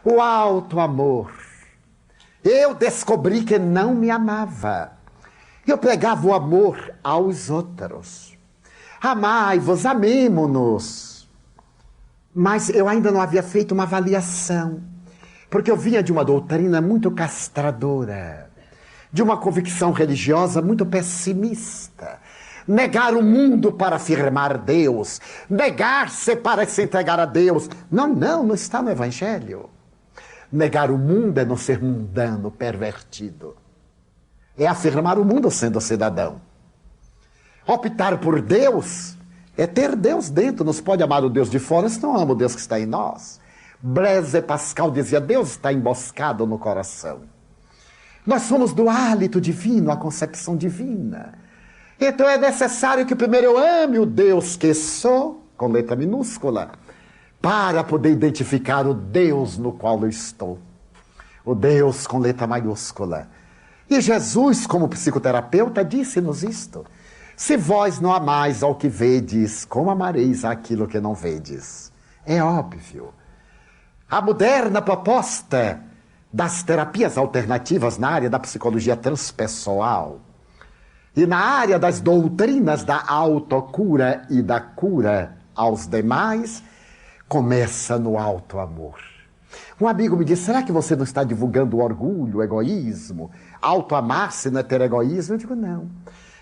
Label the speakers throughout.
Speaker 1: O alto amor. Eu descobri que não me amava. Eu pregava o amor aos outros. Amai-vos, amemo-nos. Mas eu ainda não havia feito uma avaliação, porque eu vinha de uma doutrina muito castradora, de uma convicção religiosa muito pessimista. Negar o mundo para afirmar Deus, negar-se para se entregar a Deus. Não está no Evangelho. Negar o mundo é não ser mundano, pervertido. É afirmar o mundo sendo cidadão. Optar por Deus é ter Deus dentro. Não se pode amar o Deus de fora se não ama o Deus que está em nós. Blaise Pascal dizia, Deus está emboscado no coração. Nós somos do hálito divino, a concepção divina. Então é necessário que primeiro eu ame o Deus que sou, com letra minúscula, para poder identificar o Deus no qual eu estou. O Deus com letra maiúscula. E Jesus, como psicoterapeuta, disse-nos isto. Se vós não amais ao que vedes, como amareis aquilo que não vedes? É óbvio. A moderna proposta das terapias alternativas na área da psicologia transpessoal e na área das doutrinas da autocura e da cura aos demais, começa no alto amor. Um amigo me disse, será que você não está divulgando o orgulho, o egoísmo? Auto-amar-se não é ter egoísmo? Eu digo, não.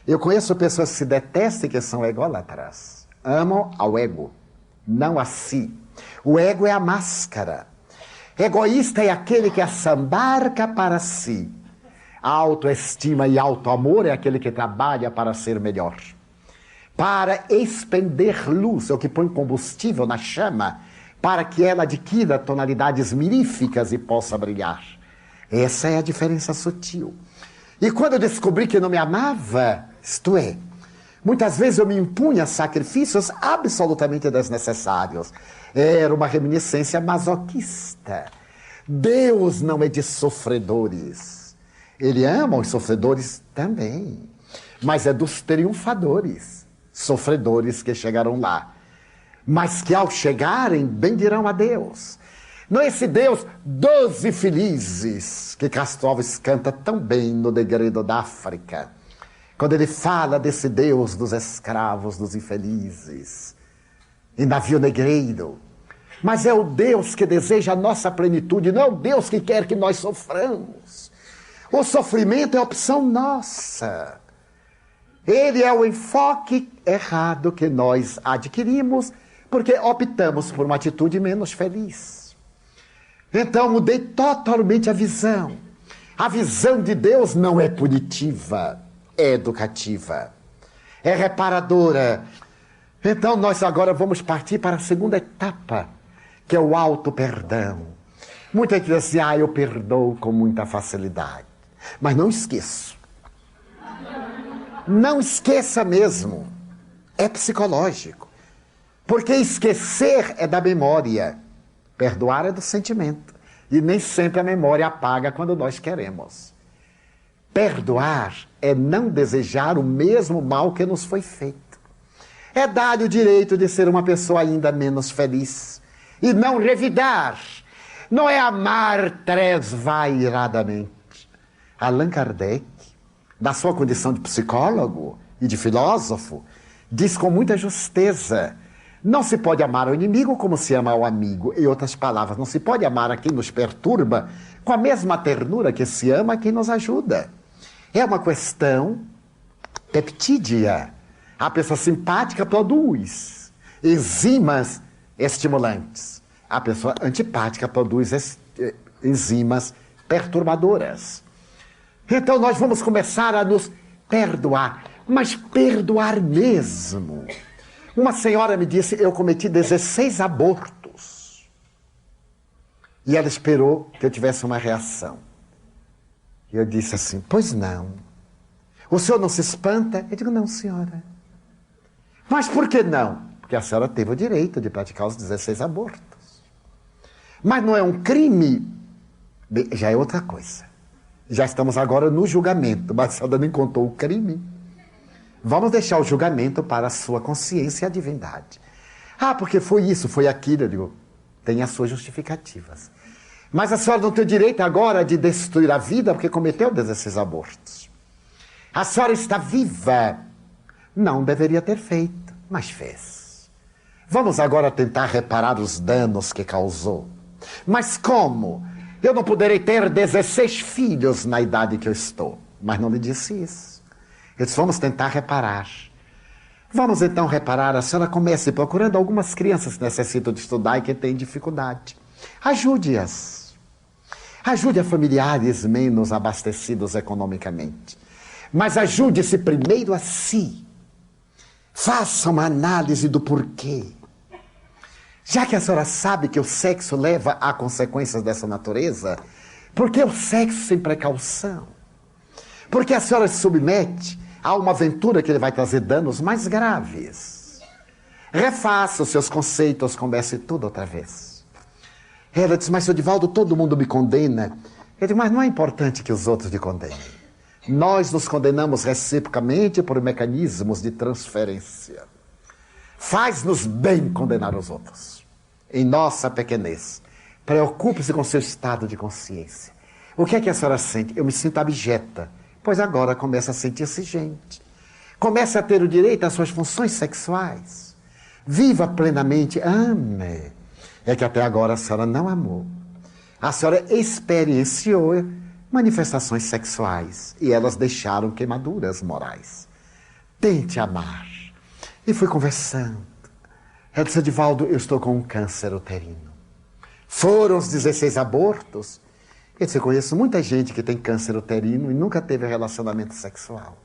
Speaker 1: Eu conheço pessoas que se detestam e que são ególatras. Amam ao ego, não a si. O ego é a máscara. Egoísta é aquele que assambarca para si. A autoestima e autoamor é aquele que trabalha para ser melhor. Para expender luz, é o que põe combustível na chama, para que ela adquira tonalidades miríficas e possa brilhar. Essa é a diferença sutil. E quando eu descobri que não me amava, isto é, muitas vezes eu me impunha sacrifícios absolutamente desnecessários. Era uma reminiscência masoquista. Deus não é de sofredores. Ele ama os sofredores também, mas é dos triunfadores, sofredores que chegaram lá, mas que ao chegarem bendirão a Deus. Não é esse Deus dos infelizes que Castroves canta tão bem no Degredo da África, quando ele fala desse Deus dos escravos, dos infelizes, em Navio Negreiro. Mas é o Deus que deseja a nossa plenitude, não é o Deus que quer que nós soframos. O sofrimento é opção nossa. Ele é o enfoque errado que nós adquirimos porque optamos por uma atitude menos feliz. Então mudei totalmente a visão. A visão de Deus não é punitiva, é educativa, é reparadora. Então nós agora vamos partir para a segunda etapa, que é o auto-perdão. Muita gente diz assim, eu perdoo com muita facilidade. Mas não esqueço. Não esqueça mesmo. É psicológico. Porque esquecer é da memória. Perdoar é do sentimento. E nem sempre a memória apaga quando nós queremos. Perdoar é não desejar o mesmo mal que nos foi feito. É dar o direito de ser uma pessoa ainda menos feliz. E não revidar. Não é amar tresvairadamente. Allan Kardec, da sua condição de psicólogo e de filósofo, diz com muita justeza, não se pode amar ao inimigo como se ama ao amigo. Em outras palavras, não se pode amar a quem nos perturba com a mesma ternura que se ama a quem nos ajuda. É uma questão peptídea. A pessoa simpática produz enzimas estimulantes. A pessoa antipática produz enzimas perturbadoras. Então nós vamos começar a nos perdoar, mas perdoar mesmo. Uma senhora me disse, eu cometi 16 abortos. E ela esperou que eu tivesse uma reação. E eu disse assim, pois não. O senhor não se espanta? Eu digo, não, senhora. Mas por que não? Porque a senhora teve o direito de praticar os 16 abortos. Mas não é um crime? Bem, já é outra coisa. Já estamos agora no julgamento, mas a senhora nem contou o crime. Vamos deixar o julgamento para a sua consciência e a divindade. Porque foi isso, foi aquilo. Eu digo, tem as suas justificativas. Mas a senhora não tem direito agora de destruir a vida porque cometeu 16 abortos. A senhora está viva. Não deveria ter feito, mas fez. Vamos agora tentar reparar os danos que causou. Mas como? Eu não poderei ter 16 filhos na idade que eu estou. Mas não lhe disse isso. Eu disse, vamos tentar reparar. Vamos então reparar. A senhora comece procurando algumas crianças que necessitam de estudar e que têm dificuldade. Ajude-as. Ajude a familiares menos abastecidos economicamente. Mas ajude-se primeiro a si. Faça uma análise do porquê. Já que a senhora sabe que o sexo leva a consequências dessa natureza, por que o sexo sem precaução? Porque a senhora se submete a uma aventura que ele vai trazer danos mais graves. Refaça os seus conceitos, comece tudo outra vez. Ela diz, mas seu Divaldo, todo mundo me condena. Eu digo, mas não é importante que os outros te condenem. Nós nos condenamos reciprocamente por mecanismos de transferência. Faz-nos bem condenar os outros. Em nossa pequenez, preocupe-se com seu estado de consciência. O que é que a senhora sente? Eu me sinto abjeta. Pois agora começa a sentir-se gente. Começa a ter o direito às suas funções sexuais. Viva plenamente, ame. É que até agora a senhora não amou. A senhora experienciou manifestações sexuais e elas deixaram queimaduras morais. Tente amar. E fui conversando. Ela disse, Divaldo, eu estou com um câncer uterino. Foram os 16 abortos. Eu disse, eu conheço muita gente que tem câncer uterino e nunca teve relacionamento sexual.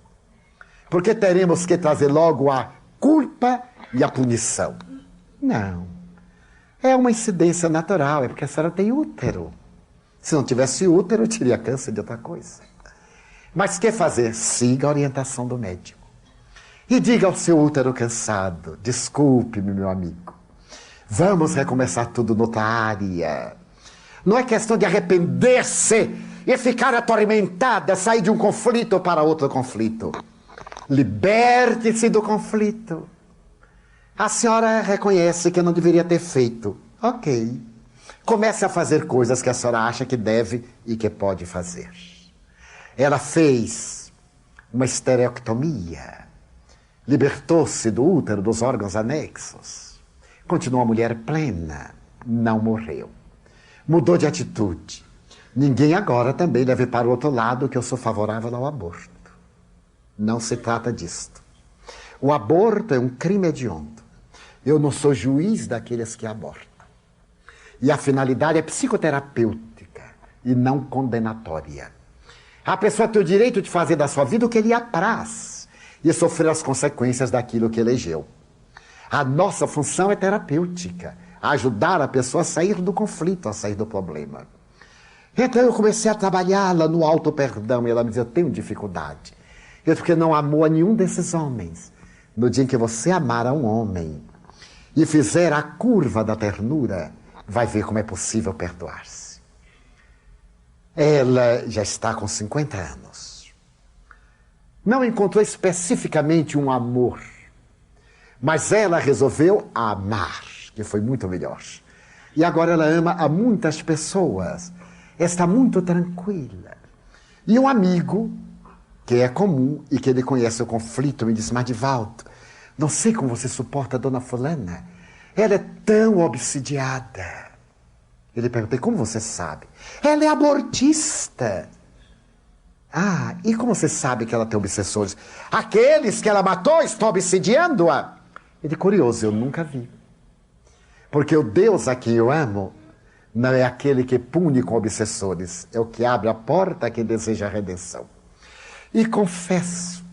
Speaker 1: Porque teremos que trazer logo a culpa e a punição? Não. É uma incidência natural, é porque a senhora tem útero. Se não tivesse útero, eu teria câncer de outra coisa. Mas o que fazer? Siga a orientação do médico. E diga ao seu útero cansado, desculpe-me, meu amigo. Vamos recomeçar tudo noutra área. Não é questão de arrepender-se e ficar atormentada, sair de um conflito para outro conflito. Liberte-se do conflito. A senhora reconhece que não deveria ter feito. Ok. Comece a fazer coisas que a senhora acha que deve e que pode fazer. Ela fez uma esterectomia. Libertou-se do útero, dos órgãos anexos. Continua mulher plena. Não morreu. Mudou de atitude. Ninguém agora também deve para o outro lado que eu sou favorável ao aborto. Não se trata disto. O aborto é um crime hediondo. Eu não sou juiz daqueles que abortam. E a finalidade é psicoterapêutica e não condenatória. A pessoa tem o direito de fazer da sua vida o que lhe apraz e sofrer as consequências daquilo que elegeu. A nossa função é terapêutica, ajudar a pessoa a sair do conflito, a sair do problema. Então eu comecei a trabalhá-la no auto-perdão e ela me dizia, eu tenho dificuldade. Eu disse, porque não amou a nenhum desses homens. No dia em que você amar a um homem e fizer a curva da ternura, vai ver como é possível perdoar-se. Ela já está com 50 anos. Não encontrou especificamente um amor, mas ela resolveu amar, que foi muito melhor. E agora ela ama a muitas pessoas. Está muito tranquila. E um amigo, que é comum e que ele conhece o conflito, me disse, mas Divaldo, não sei como você suporta a dona fulana. Ela é tão obsidiada. Ele perguntei, como você sabe? Ela é abortista. Ah, e como você sabe que ela tem obsessores? Aqueles que ela matou estão obsidiando-a. Ele, curioso, eu nunca vi. Porque o Deus a quem eu amo não é aquele que pune com obsessores, é o que abre a porta a quem deseja a redenção. E confesso,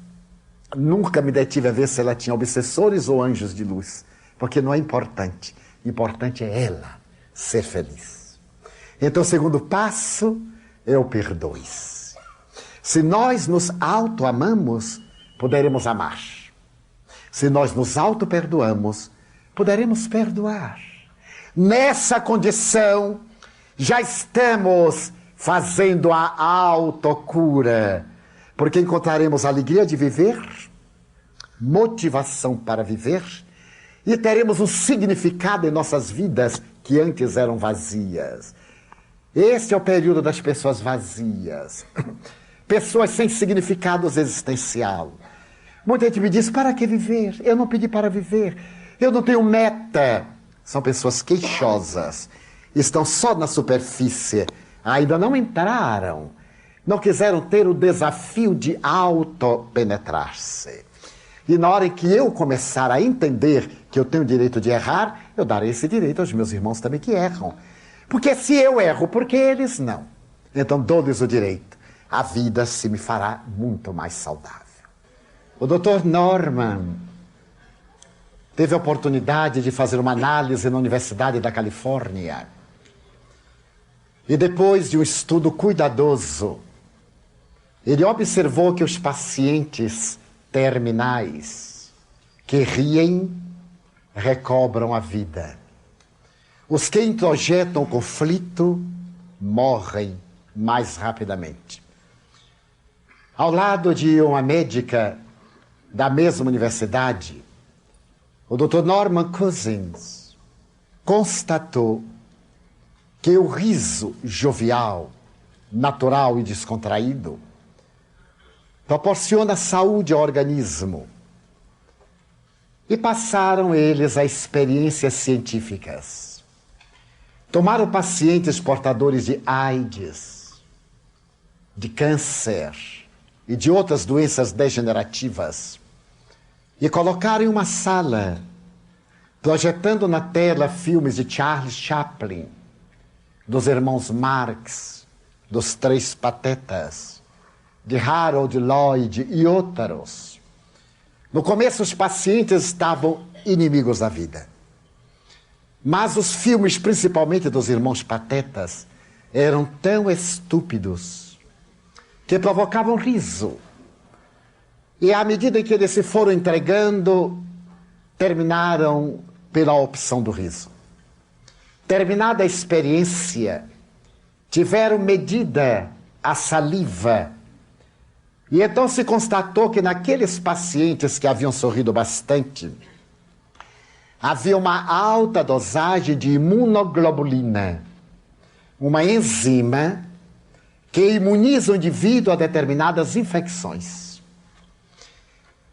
Speaker 1: nunca me detive a ver se ela tinha obsessores ou anjos de luz, porque não é importante. Importante é ela ser feliz. Então, o segundo passo é o perdoe-se. Se nós nos auto-amamos, poderemos amar. Se nós nos auto-perdoamos, poderemos perdoar. Nessa condição, já estamos fazendo a autocura, porque encontraremos alegria de viver, motivação para viver, e teremos um significado em nossas vidas que antes eram vazias. Esse é o período das pessoas vazias, pessoas sem significado existencial. Muita gente me diz, para que viver? Eu não pedi para viver, eu não tenho meta. São pessoas queixosas, estão só na superfície, ainda não entraram, não quiseram ter o desafio de autopenetrar-se. E na hora em que eu começar a entender que eu tenho o direito de errar, eu darei esse direito aos meus irmãos também que erram. Porque se eu erro, por que eles não? Então dou-lhes o direito. A vida se me fará muito mais saudável. O Dr. Norman teve a oportunidade de fazer uma análise na Universidade da Califórnia. E depois de um estudo cuidadoso, ele observou que os pacientes terminais que riem recobram a vida. Os que introjetam conflito morrem mais rapidamente. Ao lado de uma médica da mesma universidade, o Dr. Norman Cousins constatou que o riso jovial, natural e descontraído proporciona saúde ao organismo. E passaram eles a experiências científicas. Tomaram pacientes portadores de AIDS, de câncer e de outras doenças degenerativas e colocaram em uma sala, projetando na tela filmes de Charles Chaplin, dos irmãos Marx, dos Três Patetas, de Harold Lloyd e outros. No começo, os pacientes estavam inimigos da vida. Mas os filmes, principalmente dos irmãos Patetas, eram tão estúpidos que provocavam riso. E à medida em que eles se foram entregando, terminaram pela opção do riso. Terminada a experiência, tiveram medida a saliva. E então se constatou que naqueles pacientes que haviam sorrido bastante, havia uma alta dosagem de imunoglobulina, uma enzima que imuniza o indivíduo a determinadas infecções.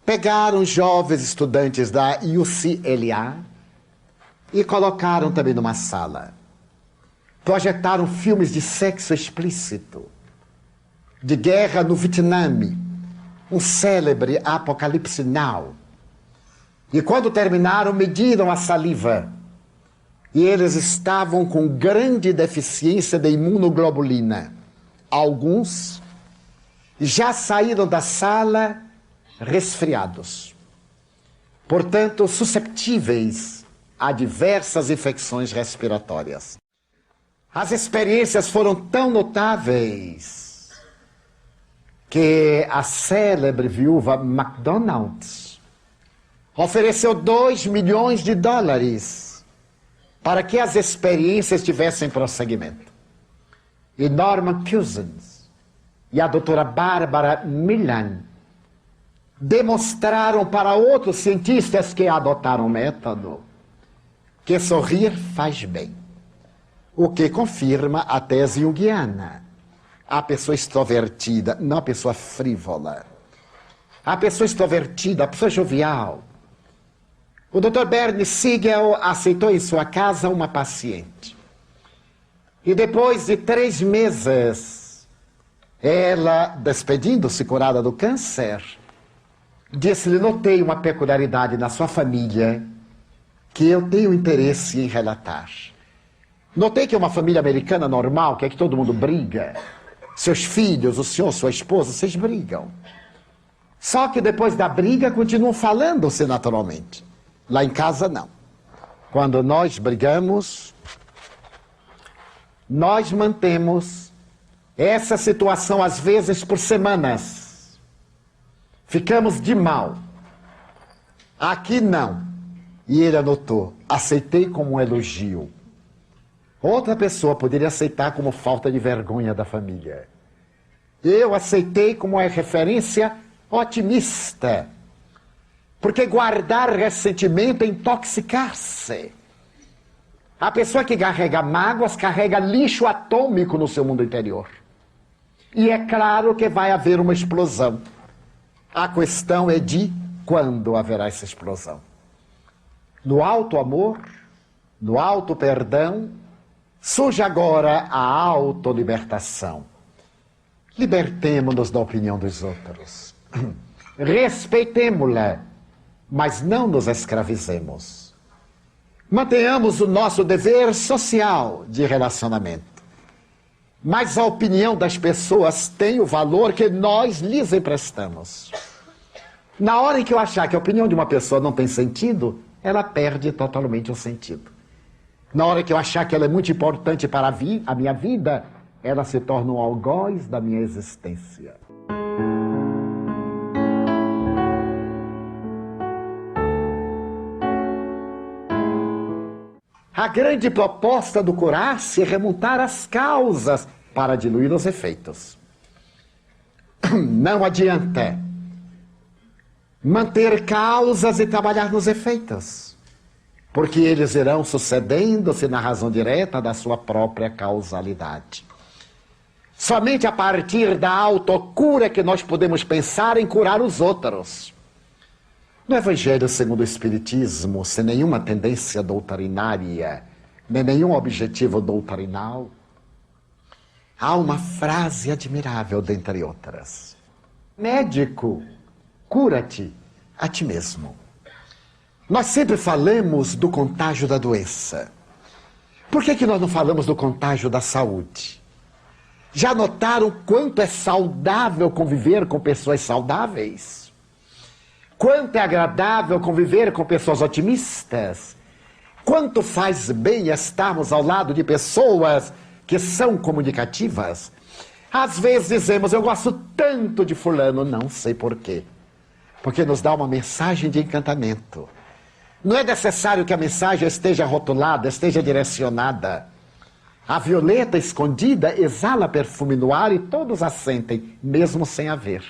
Speaker 1: Pegaram jovens estudantes da UCLA e colocaram também numa sala. Projetaram filmes de sexo explícito, de guerra no Vietnã, um célebre Apocalipse Now. E quando terminaram, mediram a saliva. E eles estavam com grande deficiência de imunoglobulina. Alguns já saíram da sala resfriados. Portanto, susceptíveis a diversas infecções respiratórias. As experiências foram tão notáveis que a célebre viúva McDonald's ofereceu $2 milhões para que as experiências tivessem prosseguimento. E Norman Cousins e a doutora Barbara Millan demonstraram para outros cientistas que adotaram o método que sorrir faz bem. O que confirma a tese junguiana. A pessoa extrovertida, não a pessoa frívola. A pessoa extrovertida, a pessoa jovial. O Dr. Bernie Siegel aceitou em sua casa uma paciente. E depois de 3 meses, ela, despedindo-se curada do câncer, disse-lhe: notei uma peculiaridade na sua família que eu tenho interesse em relatar. Notei que é uma família americana normal, que é que todo mundo briga. Seus filhos, o senhor, sua esposa, vocês brigam. Só que depois da briga continuam falando-se naturalmente. Lá em casa, não. Quando nós brigamos, nós mantemos essa situação, às vezes, por semanas. Ficamos de mal. Aqui, não. E ele anotou: aceitei como um elogio. Outra pessoa poderia aceitar como falta de vergonha da família. Eu aceitei como uma referência otimista. Porque guardar ressentimento é intoxicar-se. A pessoa que carrega mágoas carrega lixo atômico no seu mundo interior. E é claro que vai haver uma explosão. A questão é de quando haverá essa explosão. No alto amor, no alto perdão, surge agora a autolibertação. Libertemo-nos da opinião dos outros. Respeitemo-la, mas não nos escravizemos. Mantenhamos o nosso dever social de relacionamento. Mas a opinião das pessoas tem o valor que nós lhes emprestamos. Na hora em que eu achar que a opinião de uma pessoa não tem sentido, ela perde totalmente o sentido. Na hora que eu achar que ela é muito importante para a minha vida, ela se torna um algoz da minha existência. A grande proposta do curar-se é remontar as causas para diluir os efeitos. Não adianta manter causas e trabalhar nos efeitos, porque eles irão sucedendo-se na razão direta da sua própria causalidade. Somente a partir da autocura que nós podemos pensar em curar os outros. No Evangelho segundo o Espiritismo, sem nenhuma tendência doutrinária, nem nenhum objetivo doutrinal, há uma frase admirável dentre outras. Médico, cura-te a ti mesmo. Nós sempre falamos do contágio da doença. Por que nós não falamos do contágio da saúde? Já notaram quanto é saudável conviver com pessoas saudáveis? Quanto é agradável conviver com pessoas otimistas? Quanto faz bem estarmos ao lado de pessoas que são comunicativas? Às vezes dizemos, eu gosto tanto de fulano, não sei porquê. Porque nos dá uma mensagem de encantamento. Não é necessário que a mensagem esteja rotulada, esteja direcionada. A violeta escondida exala perfume no ar e todos a sentem, mesmo sem a ver.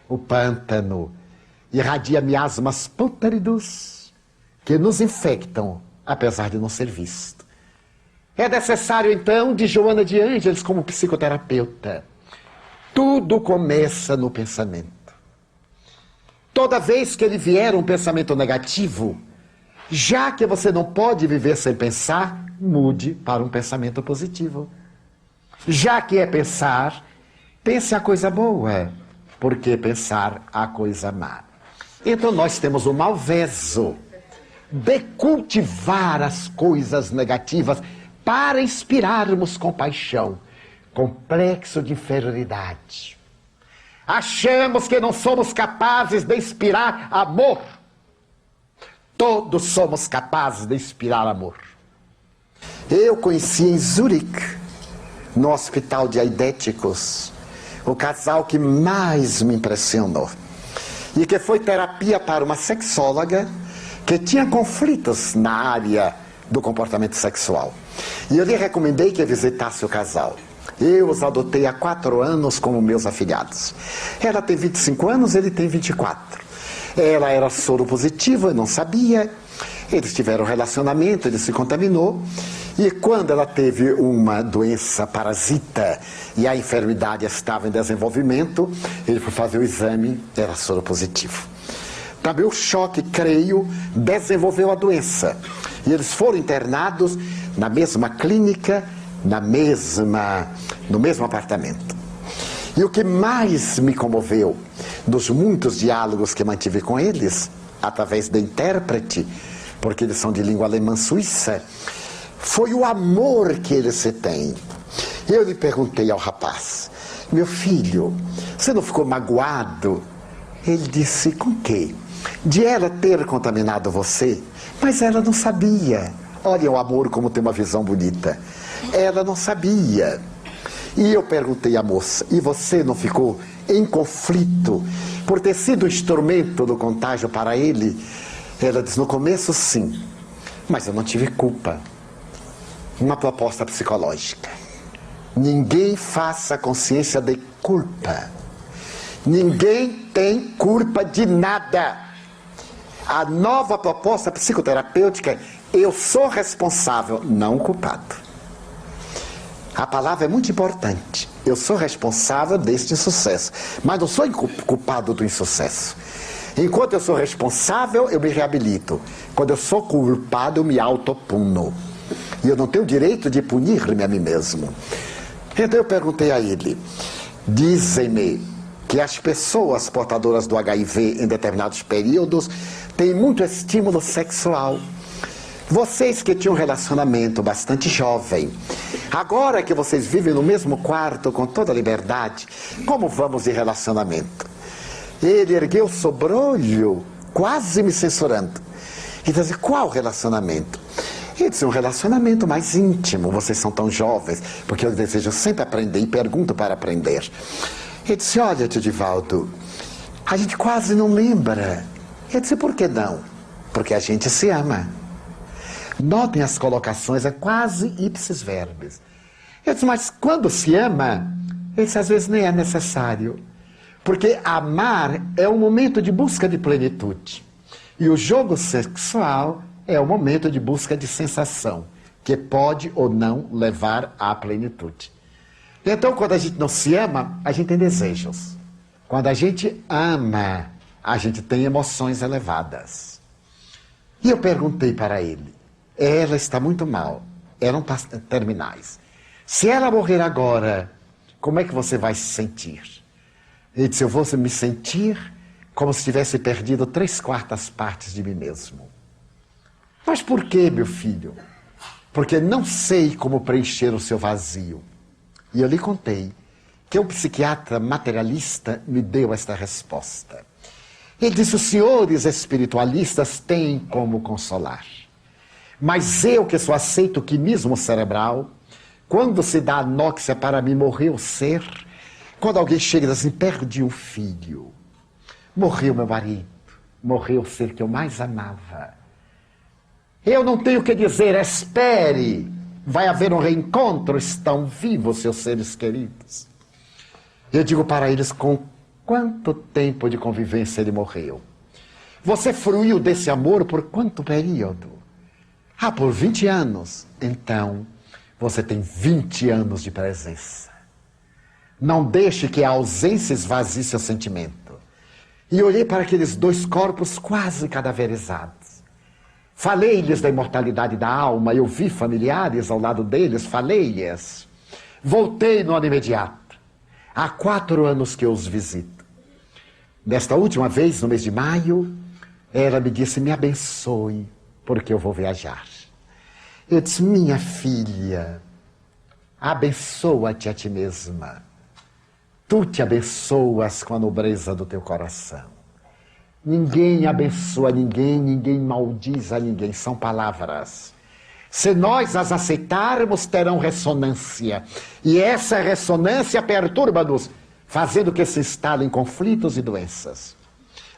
Speaker 1: O pântano irradia miasmas pútridos que nos infectam, apesar de não ser visto. É necessário, então, de Joana de Ângeles como psicoterapeuta. Tudo começa no pensamento. Toda vez que lhe vier um pensamento negativo, já que você não pode viver sem pensar, mude para um pensamento positivo. Já que é pensar, pense a coisa boa, porque pensar a coisa má. Então nós temos o malveso de cultivar as coisas negativas para inspirarmos compaixão, complexo de inferioridade. Achamos que não somos capazes de inspirar amor. Todos somos capazes de inspirar amor. Eu conheci em Zurique, no hospital de aidéticos, o casal que mais me impressionou. E que foi terapia para uma sexóloga que tinha conflitos na área do comportamento sexual. E eu lhe recomendei que visitasse o casal. Eu os adotei há 4 anos como meus afilhados. Ela tem 25 anos, ele tem 24. Ela era soropositiva, eu não sabia. Eles tiveram um relacionamento, ele se contaminou. E quando ela teve uma doença parasita e a enfermidade estava em desenvolvimento, ele foi fazer o exame, era soropositivo. Também o choque, creio, desenvolveu a doença. E eles foram internados na mesma clínica, no mesmo apartamento. E o que mais me comoveu, dos muitos diálogos que mantive com eles, através da intérprete, porque eles são de língua alemã suíça, foi o amor que eles se têm. Eu lhe perguntei ao rapaz, meu filho, você não ficou magoado? Ele disse, com quê? De ela ter contaminado você? Mas ela não sabia. Olha o amor como tem uma visão bonita. Ela não sabia. E eu perguntei à moça, e você não ficou em conflito por ter sido instrumento do contágio para ele? Ela disse, no começo sim, mas eu não tive culpa. Uma proposta psicológica. Ninguém faça consciência de culpa. Ninguém tem culpa de nada. A nova proposta psicoterapêutica Eu sou responsável, não o culpado. A palavra é muito importante. Eu sou responsável deste insucesso, mas não sou culpado do insucesso. Enquanto eu sou responsável, eu me reabilito. Quando eu sou culpado, eu me autopuno. E eu não tenho o direito de punir-me a mim mesmo. Então eu perguntei a ele: dizem-me que as pessoas portadoras do HIV em determinados períodos têm muito estímulo sexual. Vocês que tinham um relacionamento bastante jovem, agora que vocês vivem no mesmo quarto com toda a liberdade, como vamos de relacionamento? Ele ergueu o sobrolho, quase me censurando. E disse: qual relacionamento? Ele disse: um relacionamento mais íntimo, vocês são tão jovens, porque eu desejo sempre aprender e pergunto para aprender. Ele disse: olha, tio Divaldo, a gente quase não lembra. Eu disse: por que não? Porque a gente se ama. Notem as colocações, é quase ipsis verbis. Eu disse: mas quando se ama, isso às vezes nem é necessário. Porque amar é um momento de busca de plenitude. E o jogo sexual é o momento de busca de sensação, que pode ou não levar à plenitude. Então, quando a gente não se ama, a gente tem desejos. Quando a gente ama, a gente tem emoções elevadas. E eu perguntei para ele: ela está muito mal, eram terminais. Se ela morrer agora, como é que você vai se sentir? Ele disse: eu vou me sentir como se tivesse perdido 3/4 partes de mim mesmo. Mas por que, meu filho? Porque não sei como preencher o seu vazio. E eu lhe contei que um psiquiatra materialista me deu esta resposta. Ele disse: os senhores espiritualistas têm como consolar. Mas eu, que só aceito o quimismo cerebral, quando se dá anóxia para mim morrer o ser, quando alguém chega e diz assim: perdi um filho, morreu meu marido, morreu o ser que eu mais amava, eu não tenho o que dizer, espere, vai haver um reencontro, estão vivos seus seres queridos. Eu digo para eles: com quanto tempo de convivência ele morreu? Você fruiu desse amor por quanto período? Ah, por 20 anos. Então, você tem 20 anos de presença. Não deixe que a ausência esvazie seu sentimento. E olhei para aqueles 2 corpos quase cadaverizados. Falei-lhes da imortalidade da alma, eu vi familiares ao lado deles, falei-lhes. Voltei no ano imediato. Há 4 anos que eu os visito. Desta última vez, no mês de maio, ela me disse: me abençoe, porque eu vou viajar. Eu disse: minha filha, abençoa-te a ti mesma. Tu te abençoas com a nobreza do teu coração. Ninguém abençoa ninguém, ninguém maldiz a ninguém, são palavras. Se nós as aceitarmos, terão ressonância. E essa ressonância perturba-nos, fazendo que se instalem conflitos e doenças.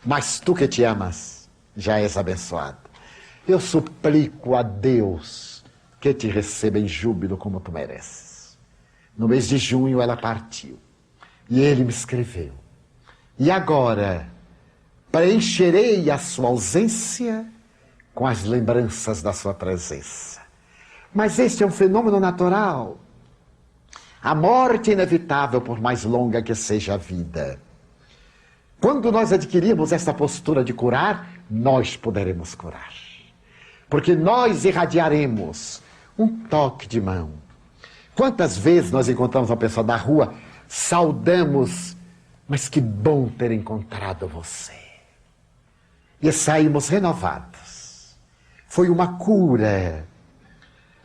Speaker 1: Mas tu que te amas, já és abençoado. Eu suplico a Deus que te receba em júbilo como tu mereces. No mês de junho ela partiu. E ele me escreveu: e agora preencherei a sua ausência com as lembranças da sua presença. Mas este é um fenômeno natural. A morte é inevitável, por mais longa que seja a vida. Quando nós adquirirmos esta postura de curar, nós poderemos curar. Porque nós irradiaremos um toque de mão. Quantas vezes nós encontramos uma pessoa na rua, saudamos: mas que bom ter encontrado você. E saímos renovados. Foi uma cura.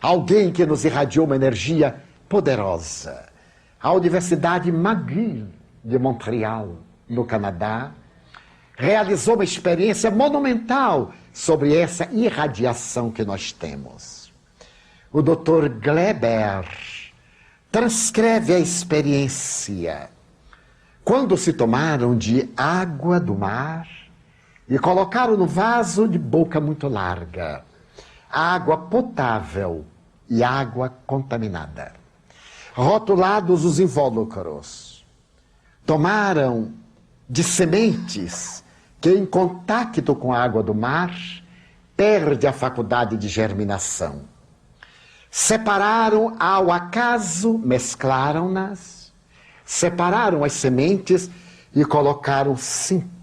Speaker 1: Alguém que nos irradiou uma energia poderosa. A Universidade McGill de Montreal, no Canadá, realizou uma experiência monumental sobre essa irradiação que nós temos. O Dr. Gleber transcreve a experiência. Quando se tomaram de água do mar e colocaram no vaso de boca muito larga água potável e água contaminada. Rotulados os invólucros, tomaram de sementes que, em contato com a água do mar, perde a faculdade de germinação. Separaram ao acaso, mesclaram-nas, separaram as sementes e colocaram 5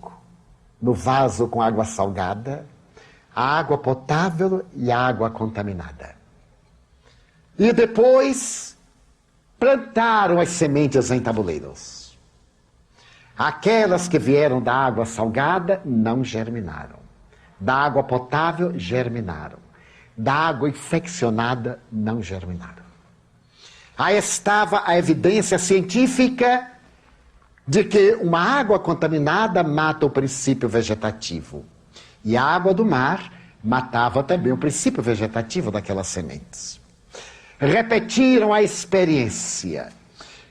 Speaker 1: no vaso com água salgada, a água potável e a água contaminada. E depois plantaram as sementes em tabuleiros. Aquelas que vieram da água salgada não germinaram. Da água potável, germinaram. Da água infeccionada, não germinaram. Aí estava a evidência científica de que uma água contaminada mata o princípio vegetativo. E a água do mar matava também o princípio vegetativo daquelas sementes. Repetiram a experiência.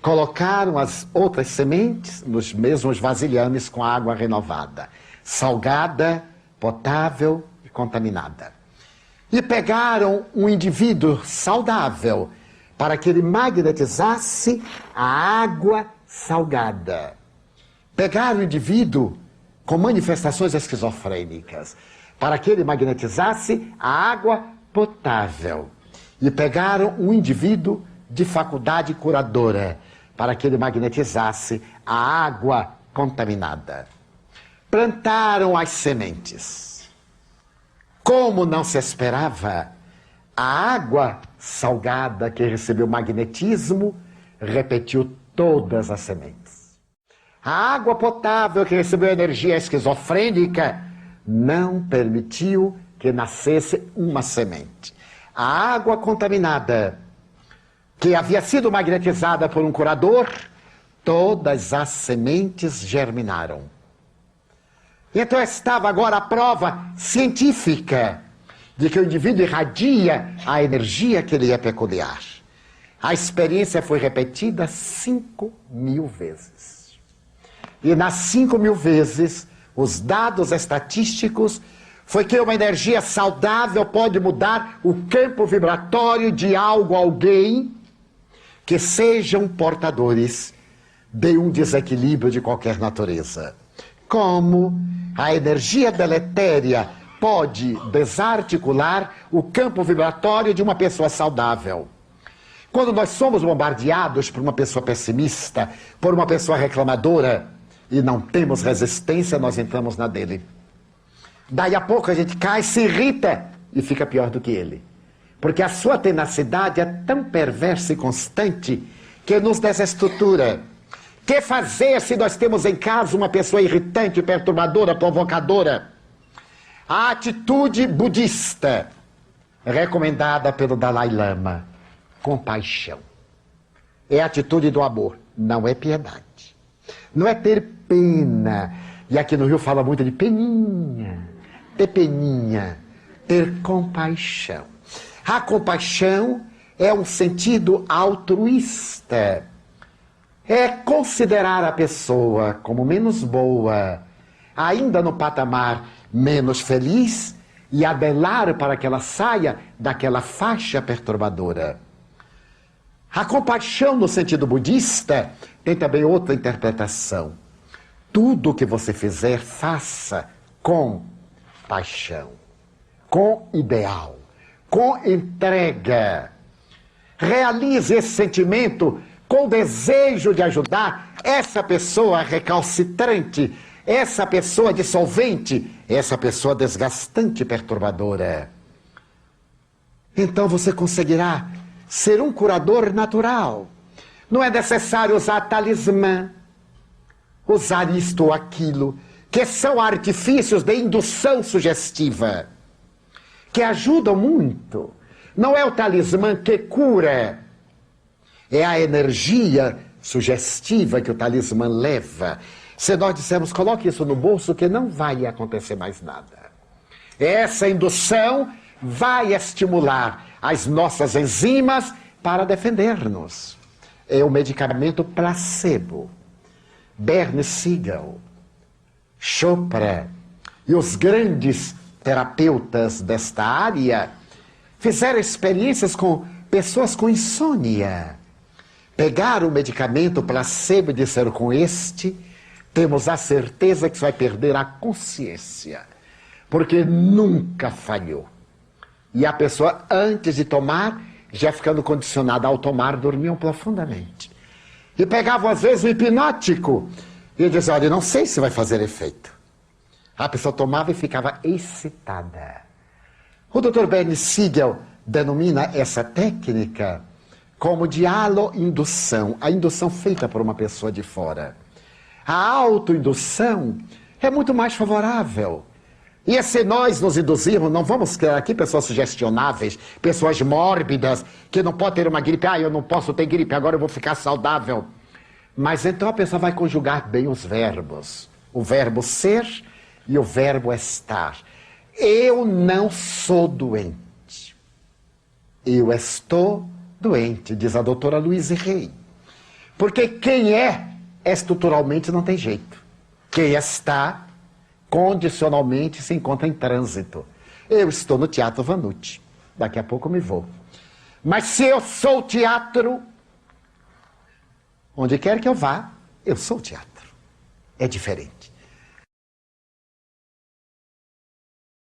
Speaker 1: Colocaram as outras sementes nos mesmos vasilhames com água renovada, salgada, potável e contaminada. E pegaram um indivíduo saudável para que ele magnetizasse a água salgada. Pegaram o indivíduo com manifestações esquizofrênicas para que ele magnetizasse a água potável. E pegaram um indivíduo de faculdade curadora para que ele magnetizasse a água contaminada. Plantaram as sementes. Como não se esperava, a água salgada que recebeu magnetismo repetiu todas as sementes. A água potável que recebeu energia esquizofrênica não permitiu que nascesse uma semente. A água contaminada, que havia sido magnetizada por um curador, todas as sementes germinaram. Então estava agora a prova científica de que o indivíduo irradia a energia que lhe é peculiar. A experiência foi repetida 5.000 vezes. E nas 5.000 vezes, os dados estatísticos foi que uma energia saudável pode mudar o campo vibratório de algo, alguém, que sejam portadores de um desequilíbrio de qualquer natureza. Como a energia deletéria pode desarticular o campo vibratório de uma pessoa saudável. Quando nós somos bombardeados por uma pessoa pessimista, por uma pessoa reclamadora, e não temos resistência, nós entramos na dele. Daí a pouco a gente cai, se irrita e fica pior do que ele. Porque a sua tenacidade é tão perversa e constante que nos desestrutura. Que fazer se nós temos em casa uma pessoa irritante, perturbadora, provocadora? A atitude budista, recomendada pelo Dalai Lama, compaixão. É a atitude do amor, não é piedade. Não é ter pena. E aqui no Rio fala muito de peninha, ter peninha, ter compaixão. A compaixão é um sentido altruísta. É considerar a pessoa como menos boa, ainda no patamar menos feliz, e abelar para que ela saia daquela faixa perturbadora. A compaixão, no sentido budista, tem também outra interpretação. Tudo o que você fizer, faça com paixão, com ideal, com entrega. Realize esse sentimento com desejo de ajudar essa pessoa recalcitrante, essa pessoa dissolvente, essa pessoa desgastante e perturbadora. Então você conseguirá ser um curador natural. Não é necessário usar talismã, usar isto ou aquilo, que são artifícios de indução sugestiva, que ajudam muito. Não é o talismã que cura, é a energia sugestiva que o talismã leva. Se nós dissermos, coloque isso no bolso, que não vai acontecer mais nada. Essa indução vai estimular as nossas enzimas para defender-nos. É o medicamento placebo. Bernie Siegel, Chopra e os grandes terapeutas desta área fizeram experiências com pessoas com insônia. Pegaram o medicamento placebo e disseram, com este temos a certeza que você vai perder a consciência. porque nunca falhou. E a pessoa, antes de tomar, já ficando condicionada ao tomar, dormiam profundamente. E pegavam, às vezes, o hipnótico e dizia, olha, não sei se vai fazer efeito. A pessoa tomava e ficava excitada. O Dr. Bernie Siegel denomina essa técnica como de halo-indução, a indução feita por uma pessoa de fora. A autoindução é muito mais favorável. E se nós nos induzirmos, não vamos criar aqui pessoas sugestionáveis, pessoas mórbidas, que não podem ter uma gripe, eu não posso ter gripe, agora eu vou ficar saudável. Mas então a pessoa vai conjugar bem os verbos. O verbo ser e o verbo estar. Eu não sou doente. Eu estou doente, diz a doutora Louise Hay. Porque quem é, estruturalmente não tem jeito. Quem está, condicionalmente se encontra em trânsito. Eu estou no Teatro Vanucci. Daqui a pouco me vou. Mas se eu sou teatro, onde quer que eu vá, eu sou teatro. É diferente.